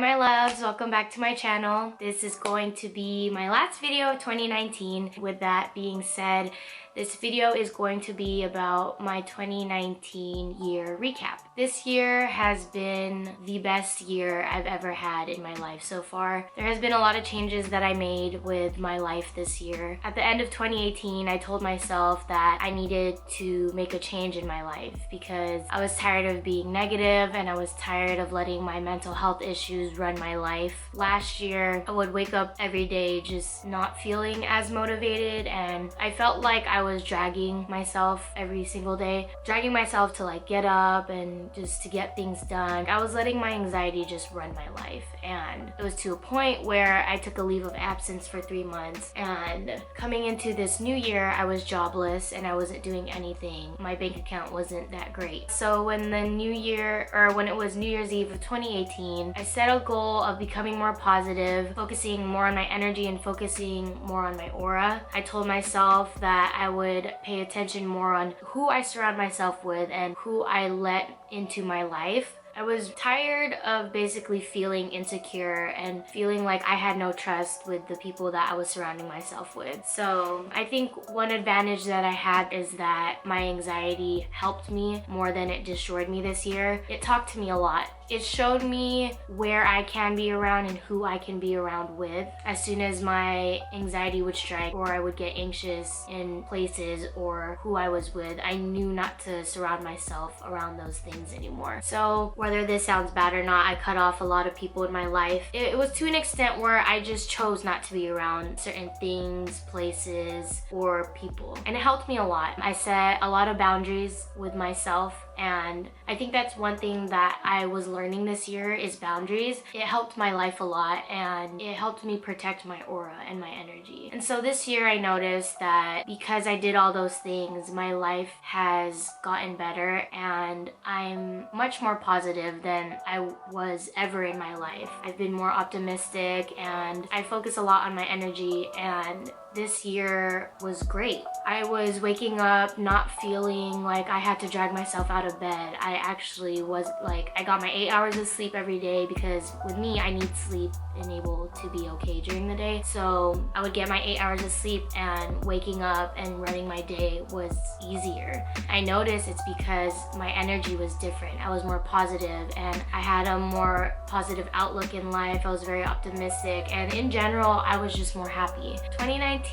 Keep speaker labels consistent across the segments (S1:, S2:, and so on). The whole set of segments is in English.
S1: my loves, welcome back to my channel. This is going to be my last video of 2019. With that being said, this video is going to be about my 2019 year recap. This year has been the best year I've ever had in my life so far. There has been a lot of changes that I made with my life this year. At the end of 2018, I told myself that I needed to make a change in my life because I was tired of being negative and I was tired of letting my mental health issues run my life. Last year, I would wake up every day just not feeling as motivated, and I felt like I was dragging myself every single day, dragging myself to like get up and just to get things done. I was letting my anxiety just run my life, and it was to a point where I took a leave of absence for 3 months, and coming into this new year, I was jobless and I wasn't doing anything. My bank account wasn't that great. So when it was New Year's Eve of 2018, I set a goal of becoming more positive, focusing more on my energy and focusing more on my aura. I told myself that I would pay attention more on who I surround myself with and who I let into my life. I was tired of basically feeling insecure and feeling like I had no trust with the people that I was surrounding myself with. So I think one advantage that I had is that my anxiety helped me more than it destroyed me this year. It talked to me a lot. It showed me where I can be around and who I can be around with. As soon as my anxiety would strike or I would get anxious in places or who I was with, I knew not to surround myself around those things anymore. So whether this sounds bad or not, I cut off a lot of people in my life. It was to an extent where I just chose not to be around certain things, places, or people. And it helped me a lot. I set a lot of boundaries with myself, and I think that's one thing that I was learning this year is boundaries. It helped my life a lot, and it helped me protect my aura and my energy. And so this year I noticed that because I did all those things, my life has gotten better and I'm much more positive than I was ever in my life. I've been more optimistic and I focus a lot on my energy, and this year was great. I was waking up not feeling like I had to drag myself out of bed. I actually was like, I got my 8 hours of sleep every day because with me, I need sleep and able to be okay during the day. So I would get my 8 hours of sleep, and waking up and running my day was easier. I noticed it's because my energy was different. I was more positive and I had a more positive outlook in life. I was very optimistic, and in general, I was just more happy. 2019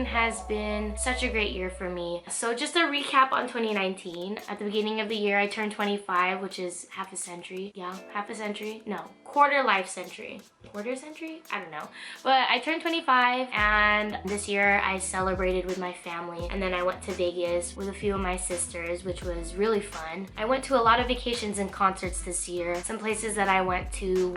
S1: has been such a great year for me. So just a recap on 2019. At the beginning of the year, I turned 25, which is half a century. Yeah, half a century? No, quarter life century. Quarter century? I don't know. But I turned 25, and this year I celebrated with my family, and then I went to Vegas with a few of my sisters, which was really fun. I went to a lot of vacations and concerts this year. Some places that I went to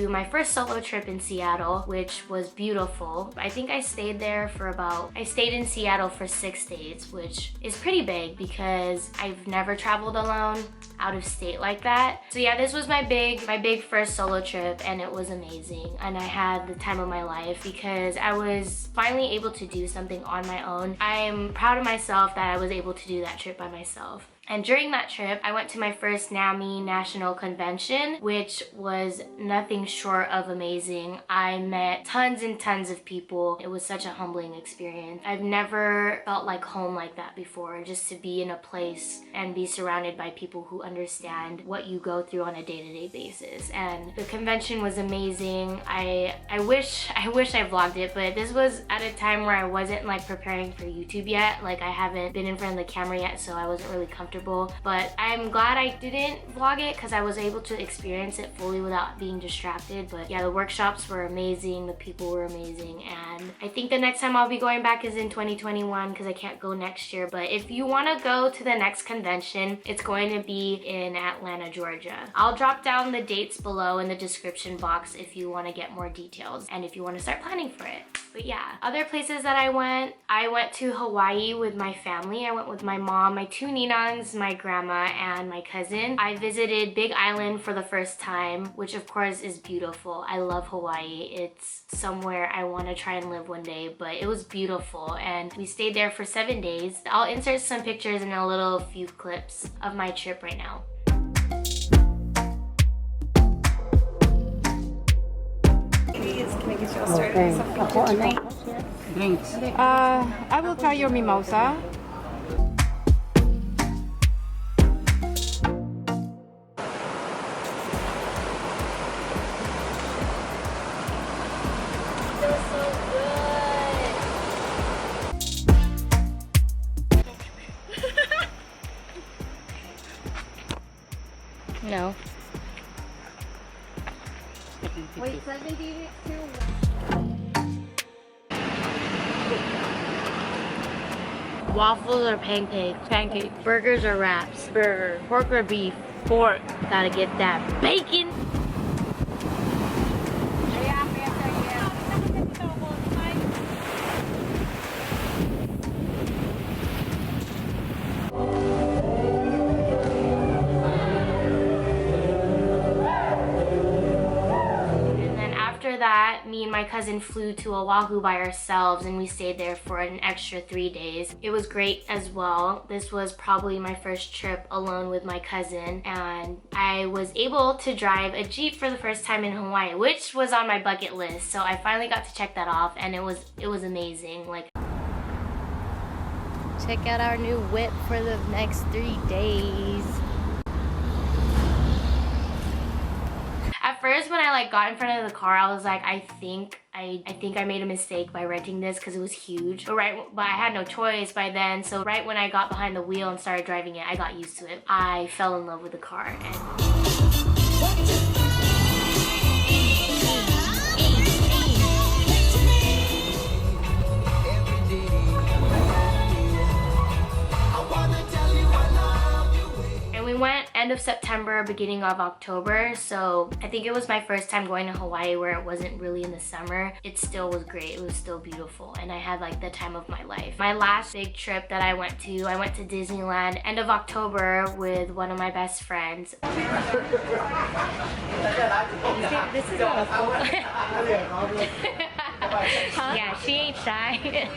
S1: my first solo trip in Seattle, which was beautiful. I think I stayed in Seattle for 6 days, which is pretty big because I've never traveled alone out of state like that. So yeah, this was my big first solo trip, and it was amazing, and I had the time of my life because I was finally able to do something on my own. I'm proud of myself that I was able to do that trip by myself. And during that trip, I went to my first NAMI national convention, which was nothing short of amazing. I met tons and tons of people. It was such a humbling experience. I've never felt like home like that before, just to be in a place and be surrounded by people who understand what you go through on a day-to-day basis. And the convention was amazing. I wish I vlogged it, but this was at a time where I wasn't like preparing for YouTube yet. Like I haven't been in front of the camera yet, so I wasn't really comfortable. But I'm glad I didn't vlog it because I was able to experience it fully without being distracted. But yeah, the workshops were amazing, the people were amazing, and I think the next time I'll be going back is in 2021 because I can't go next year. But if you want to go to the next convention, it's going to be in Atlanta, Georgia. I'll drop down the dates below in the description box if you want to get more details and if you want to start planning for it. But yeah, other places that I went to Hawaii with my family. I went with my mom, my 2 ninangs, my grandma, and my cousin. I visited Big Island for the first time, which of course is beautiful. I love Hawaii. It's somewhere I want to try and live one day, but it was beautiful, and we stayed there for 7 days. I'll insert some pictures and a little few clips of my trip right now.
S2: please. Can I get you a story? Something to drink?
S3: Drinks.
S2: I will try your mimosa.
S1: No.
S2: Wait, 72.
S1: Waffles or pancakes?
S2: Pancake.
S1: Burgers or wraps?
S2: Burger.
S1: Pork or beef?
S2: Pork.
S1: Gotta get that bacon. That, me and my cousin flew to Oahu by ourselves and we stayed there for an extra 3 days. It was great as well. This was probably my first trip alone with my cousin, and I was able to drive a Jeep for the first time in Hawaii, which was on my bucket list. So I finally got to check that off, and it was amazing. Like, check out our new whip for the next 3 days. At first, when I got in front of the car, I was like, I think I made a mistake by renting this because it was huge. But I had no choice by then. So right when I got behind the wheel and started driving it, I got used to it. I fell in love with the car. We went end of September, beginning of October, so I think it was my first time going to Hawaii where it wasn't really in the summer. It still was great, it was still beautiful, and I had like the time of my life. My last big trip that I went to Disneyland end of October with one of my best friends. This is not huh? Yeah, she ain't shy.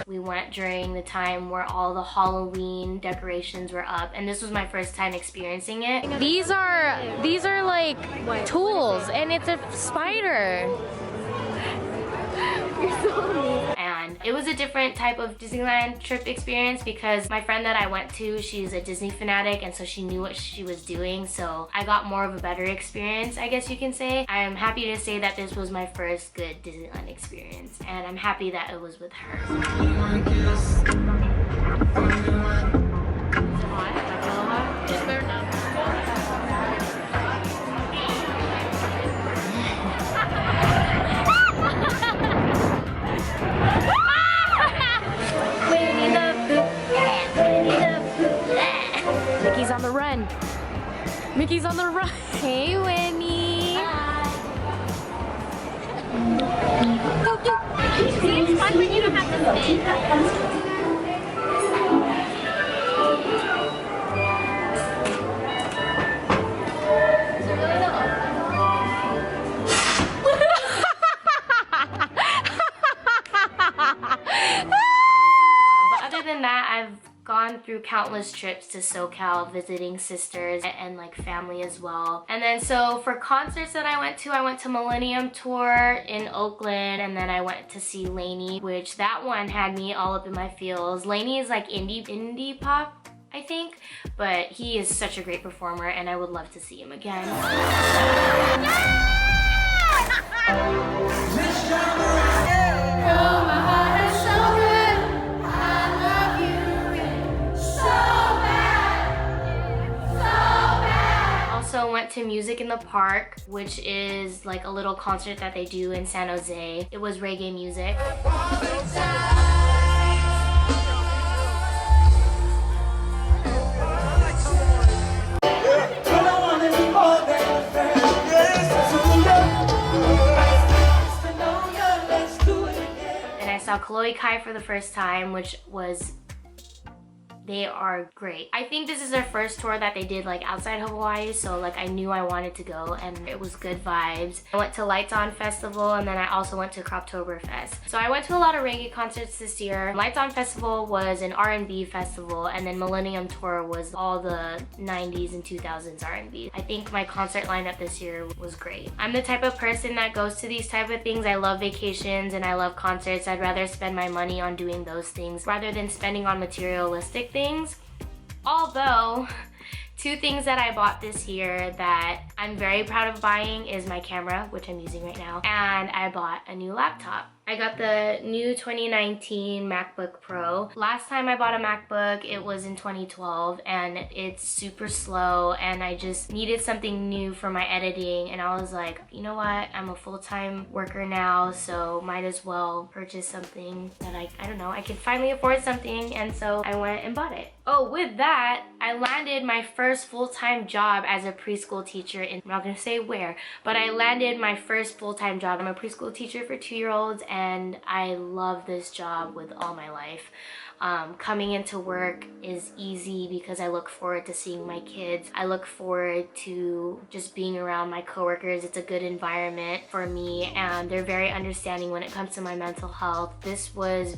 S1: We went during the time where all the Halloween decorations were up, and this was my first time experiencing it. These are like tools, and it's a spider. You're so mean. And it was a different type of Disneyland trip experience because my friend that I went to, she's a Disney fanatic, and so she knew what she was doing, so I got more of a better experience, I guess you can say. I am happy to say that this was my first good Disneyland experience, and I'm happy that it was with her. Mickey's on the run. Mickey's on the run. Hey, Winnie. Hi. See, it's fun when you don't have to sit. Gone through countless trips to SoCal, visiting sisters and like family as well. And then so for concerts that I went to Millennium Tour in Oakland, and then I went to see Lainey, which that one had me all up in my feels. Lainey is like indie pop, I think, but he is such a great performer and I would love to see him again. Also went to Music in the Park, which is like a little concert that they do in San Jose. It was reggae music. And I saw Chloe Kai for the first time, which was They are great. I think this is their first tour that they did like outside of Hawaii, so like I knew I wanted to go and it was good vibes. I went to Lights On Festival and then I also went to Croptoberfest. So I went to a lot of reggae concerts this year. Lights On Festival was an R&B festival, and then Millennium Tour was all the 90s and 2000s R&B. I think my concert lineup this year was great. I'm the type of person that goes to these type of things. I love vacations and I love concerts. I'd rather spend my money on doing those things rather than spending on materialistic things. Although, two things that I bought this year that I'm very proud of buying is my camera, which I'm using right now, and I bought a new laptop. I got the new 2019 MacBook Pro. Last time I bought a MacBook, it was in 2012, and it's super slow, and I just needed something new for my editing, and I was like, you know what, I'm a full-time worker now, so might as well purchase something that I don't know, I can finally afford something, and so I went and bought it. Oh, with that, I landed my first full-time job as a preschool teacher in, I'm not gonna say where, but I landed my first full-time job. I'm a preschool teacher for 2-year-olds, and I love this job with all my life. Coming into work is easy because I look forward to seeing my kids. I look forward to just being around my coworkers. It's a good environment for me, and they're very understanding when it comes to my mental health. This was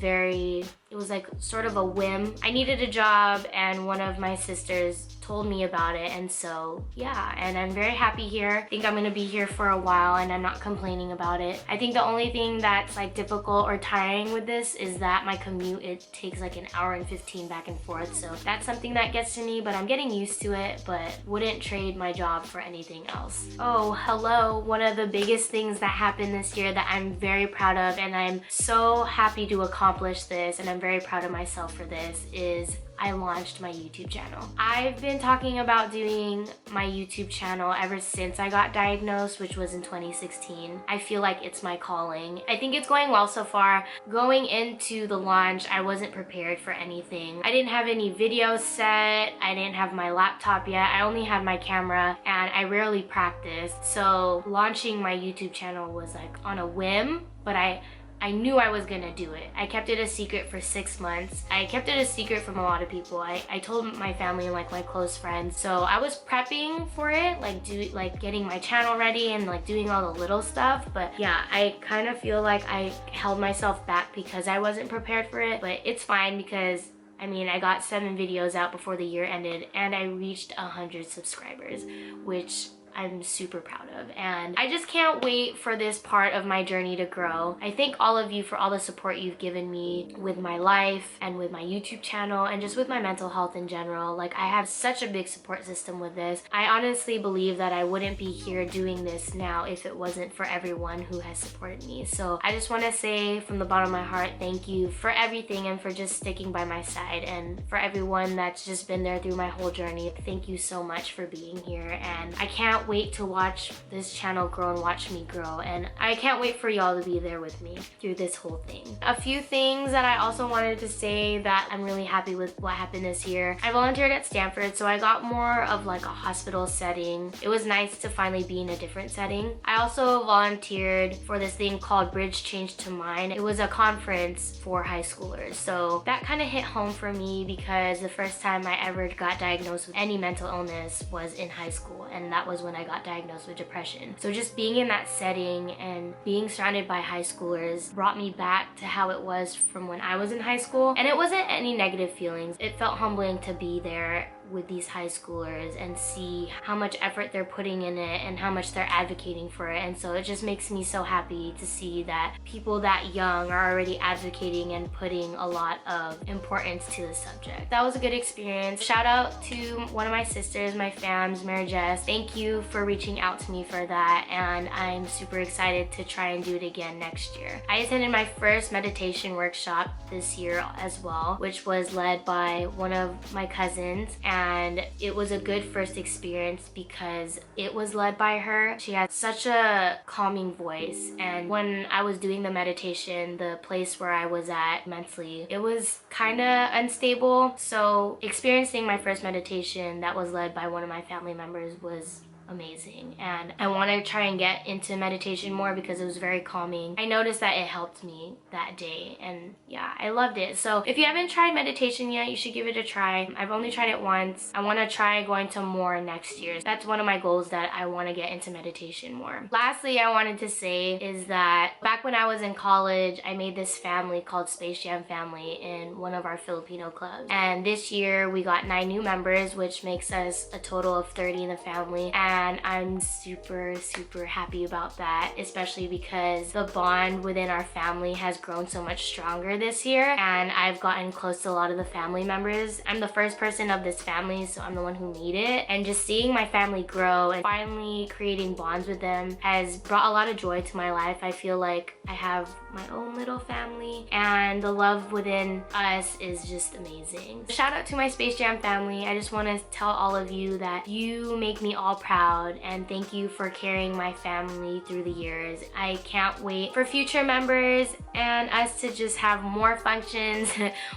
S1: it was like sort of a whim. I needed a job and one of my sisters told me about it, and so yeah, and I'm very happy here. I think I'm gonna be here for a while and I'm not complaining about it. I think the only thing that's like difficult or tiring with this is that my commute, it takes like an hour and 15 back and forth, so that's something that gets to me, but I'm getting used to it, but wouldn't trade my job for anything else. Oh, hello. One of the biggest things that happened this year that I'm very proud of, and I'm so happy to accomplish this, and I'm very proud of myself for this, is I launched my YouTube channel. I've been talking about doing my YouTube channel ever since I got diagnosed, which was in 2016. I feel like it's my calling. I think it's going well so far. Going into the launch, I wasn't prepared for anything. I didn't have any videos set. I didn't have my laptop yet. I only had my camera, and I rarely practiced. So launching my YouTube channel was like on a whim, but I knew I was gonna do it. I kept it a secret for 6 months. I kept it a secret from a lot of people. I told my family and like my close friends. So I was prepping for it, like getting my channel ready and like doing all the little stuff. But yeah, I kind of feel like I held myself back because I wasn't prepared for it. But it's fine because I mean, I got 7 videos out before the year ended and I reached 100 subscribers, which I'm super proud of, and I just can't wait for this part of my journey to grow. I thank all of you for all the support you've given me with my life and with my YouTube channel and just with my mental health in general. Like, I have such a big support system with this. I honestly believe that I wouldn't be here doing this now if it wasn't for everyone who has supported me. So I just want to say from the bottom of my heart, thank you for everything and for just sticking by my side, and for everyone that's just been there through my whole journey. Thank you so much for being here, and I can't wait to watch this channel grow and watch me grow, and I can't wait for y'all to be there with me through this whole thing. A few things that I also wanted to say that I'm really happy with what happened this year. I volunteered at Stanford, so I got more of like a hospital setting. It was nice to finally be in a different setting. I also volunteered for this thing called Bridge Change to Mind. It was a conference for high schoolers, so that kind of hit home for me because the first time I ever got diagnosed with any mental illness was in high school, and that was when I got diagnosed with depression. So just being in that setting and being surrounded by high schoolers brought me back to how it was from when I was in high school, and it wasn't any negative feelings. It felt humbling to be there with these high schoolers and see how much effort they're putting in it and how much they're advocating for it. And so it just makes me so happy to see that people that young are already advocating and putting a lot of importance to the subject. That was a good experience. Shout out to one of my sisters, my fams, Mary Jess. Thank you for reaching out to me for that, and I'm super excited to try and do it again next year. I attended my first meditation workshop this year as well, which was led by one of my cousins, and it was a good first experience because it was led by her. She had such a calming voice, and when I was doing the meditation, the place where I was at mentally, it was kind of unstable. So experiencing my first meditation that was led by one of my family members was amazing, and I want to try and get into meditation more because it was very calming. I noticed that it helped me that day, and yeah, I loved it. So if you haven't tried meditation yet, you should give it a try. I've only tried it once. I want to try going to more next year. That's one of my goals, that I want to get into meditation more. Lastly, I wanted to say is that back when I was in college, I made this family called Space Jam Family in one of our Filipino clubs, and this year we got 9 new members, which makes us a total of 30 in the family, and I'm super happy about that, especially because the bond within our family has grown so much stronger this year, and I've gotten close to a lot of the family members. I'm the first person of this family, so I'm the one who made it, and just seeing my family grow and finally creating bonds with them has brought a lot of joy to my life. I feel like I have my own little family, and the love within us is just amazing. Shout out to my Space Jam family. I just want to tell all of you that you make me all proud, and thank you for carrying my family through the years. I can't wait for future members and us to just have more functions,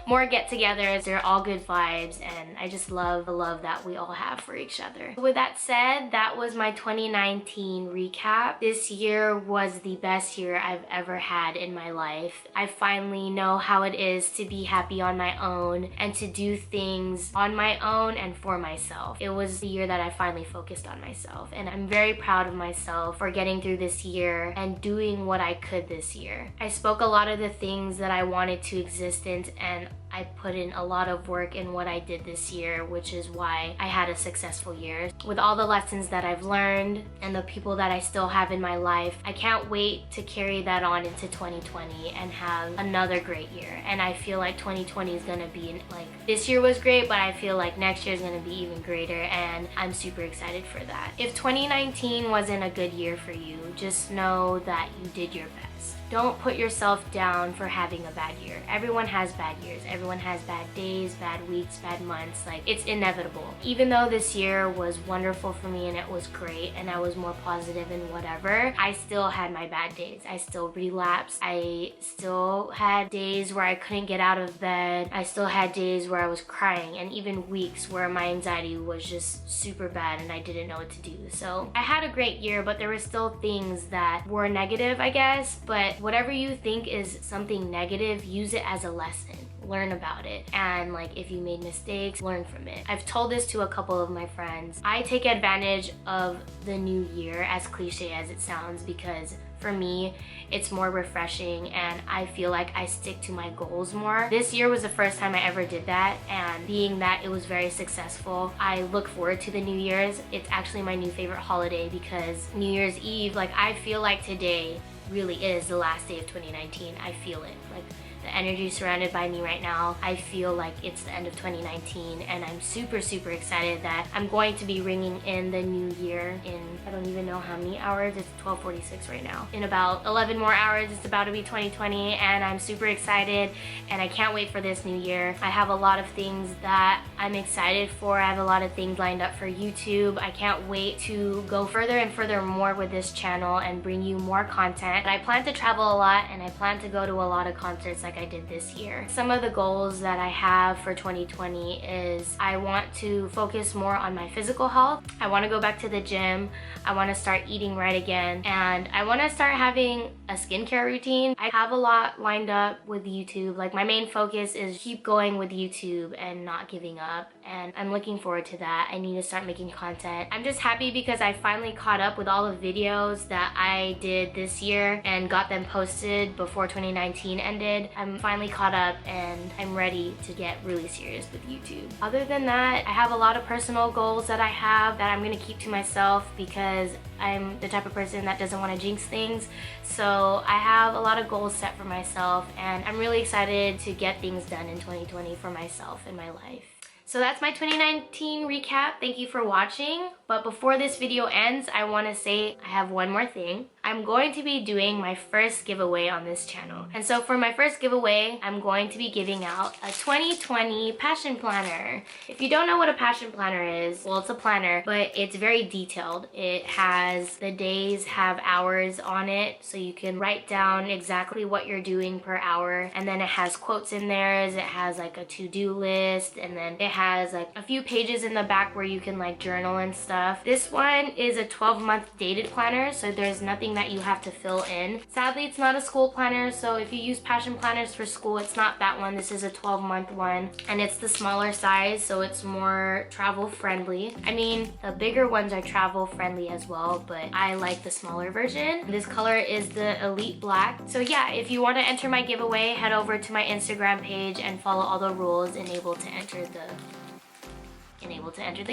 S1: more get-togethers. They're all good vibes, and I just love the love that we all have for each other. With that said, that was my 2019 recap. This year was the best year I've ever had in my life. I finally know how it is to be happy on my own and to do things on my own and for myself. It was the year that I finally focused on myself, and I'm very proud of myself for getting through this year and doing what I could this year. I spoke a lot of the things that I wanted to existence, and I put in a lot of work in what I did this year, which is why I had a successful year. With all the lessons that I've learned and the people that I still have in my life, I can't wait to carry that on into 2020 and have another great year. And I feel like 2020 is gonna be like, this year was great, but I feel like next year is gonna be even greater, and I'm super excited for that. If 2019 wasn't a good year for you, just know that you did your best. Don't put yourself down for having a bad year. Everyone has bad years. Everyone has bad days, bad weeks, bad months. Like, it's inevitable. Even though this year was wonderful for me and it was great and I was more positive and whatever, I still had my bad days. I still relapsed. I still had days where I couldn't get out of bed. I still had days where I was crying, and even weeks where my anxiety was just super bad and I didn't know what to do. So I had a great year, but there were still things that were negative, I guess. But whatever you think is something negative, use it as a lesson. Learn about it, and like, if you made mistakes, learn from it. I've told this to a couple of my friends. I take advantage of the new year, as cliche as it sounds, because for me, it's more refreshing and I feel like I stick to my goals more. This year was the first time I ever did that, and being that it was very successful, I look forward to the New Year's. It's actually my new favorite holiday because New Year's Eve, like, I feel like today really is the last day of 2019. I feel it. Like, the energy surrounded by me right now, I feel like it's the end of 2019, and I'm super excited that I'm going to be ringing in the new year in, I don't even know how many hours. It's 12:46 right now. In about 11 more hours, it's about to be 2020, and I'm super excited, and I can't wait for this new year. I have a lot of things that I'm excited for. I have a lot of things lined up for YouTube. I can't wait to go further and further more with this channel and bring you more content. I plan to travel a lot, and I plan to go to a lot of concerts like I did this year. Some of the goals that I have for 2020 is I want to focus more on my physical health. I want to go back to the gym. I want to start eating right again, and I want to start having a skincare routine. I have a lot lined up with YouTube. Like, my main focus is keep going with YouTube and not giving up, and I'm looking forward to that. I need to start making content. I'm just happy because I finally caught up with all the videos that I did this year and got them posted before 2019 ended. I'm finally caught up and I'm ready to get really serious with YouTube. Other than that, I have a lot of personal goals that I have that I'm gonna keep to myself because I'm the type of person that doesn't want to jinx things. So I have a lot of goals set for myself, and I'm really excited to get things done in 2020 for myself and my life. So that's my 2019 recap. Thank you for watching. But before this video ends, I want to say I have one more thing. I'm going to be doing my first giveaway on this channel. And so for my first giveaway, I'm going to be giving out a 2020 passion planner. If you don't know what a passion planner is, well, it's a planner, but it's very detailed. It has the days, have hours on it, so you can write down exactly what you're doing per hour. And then it has quotes in there. It has like a to-do list, and then it has like a few pages in the back where you can like journal and stuff. This one is a 12-month dated planner, so there's nothing that you have to fill in. Sadly, it's not a school planner, so if you use passion planners for school, it's not that one. This is a 12-month one, and it's the smaller size, so it's more travel friendly. I mean, the bigger ones are travel friendly as well, but I like the smaller version. This color is the Elite Black. So yeah, if you want to enter my giveaway, head over to my Instagram page and follow all the rules and able to enter the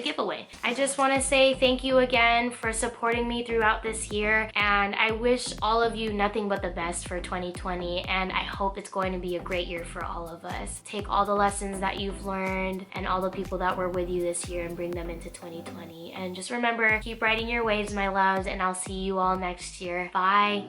S1: giveaway. I just want to say thank you again for supporting me throughout this year, and I wish all of you nothing but the best for 2020, and I hope it's going to be a great year for all of us. Take all the lessons that you've learned and all the people that were with you this year and bring them into 2020. And just remember, keep riding your waves, my loves, and I'll see you all next year. Bye.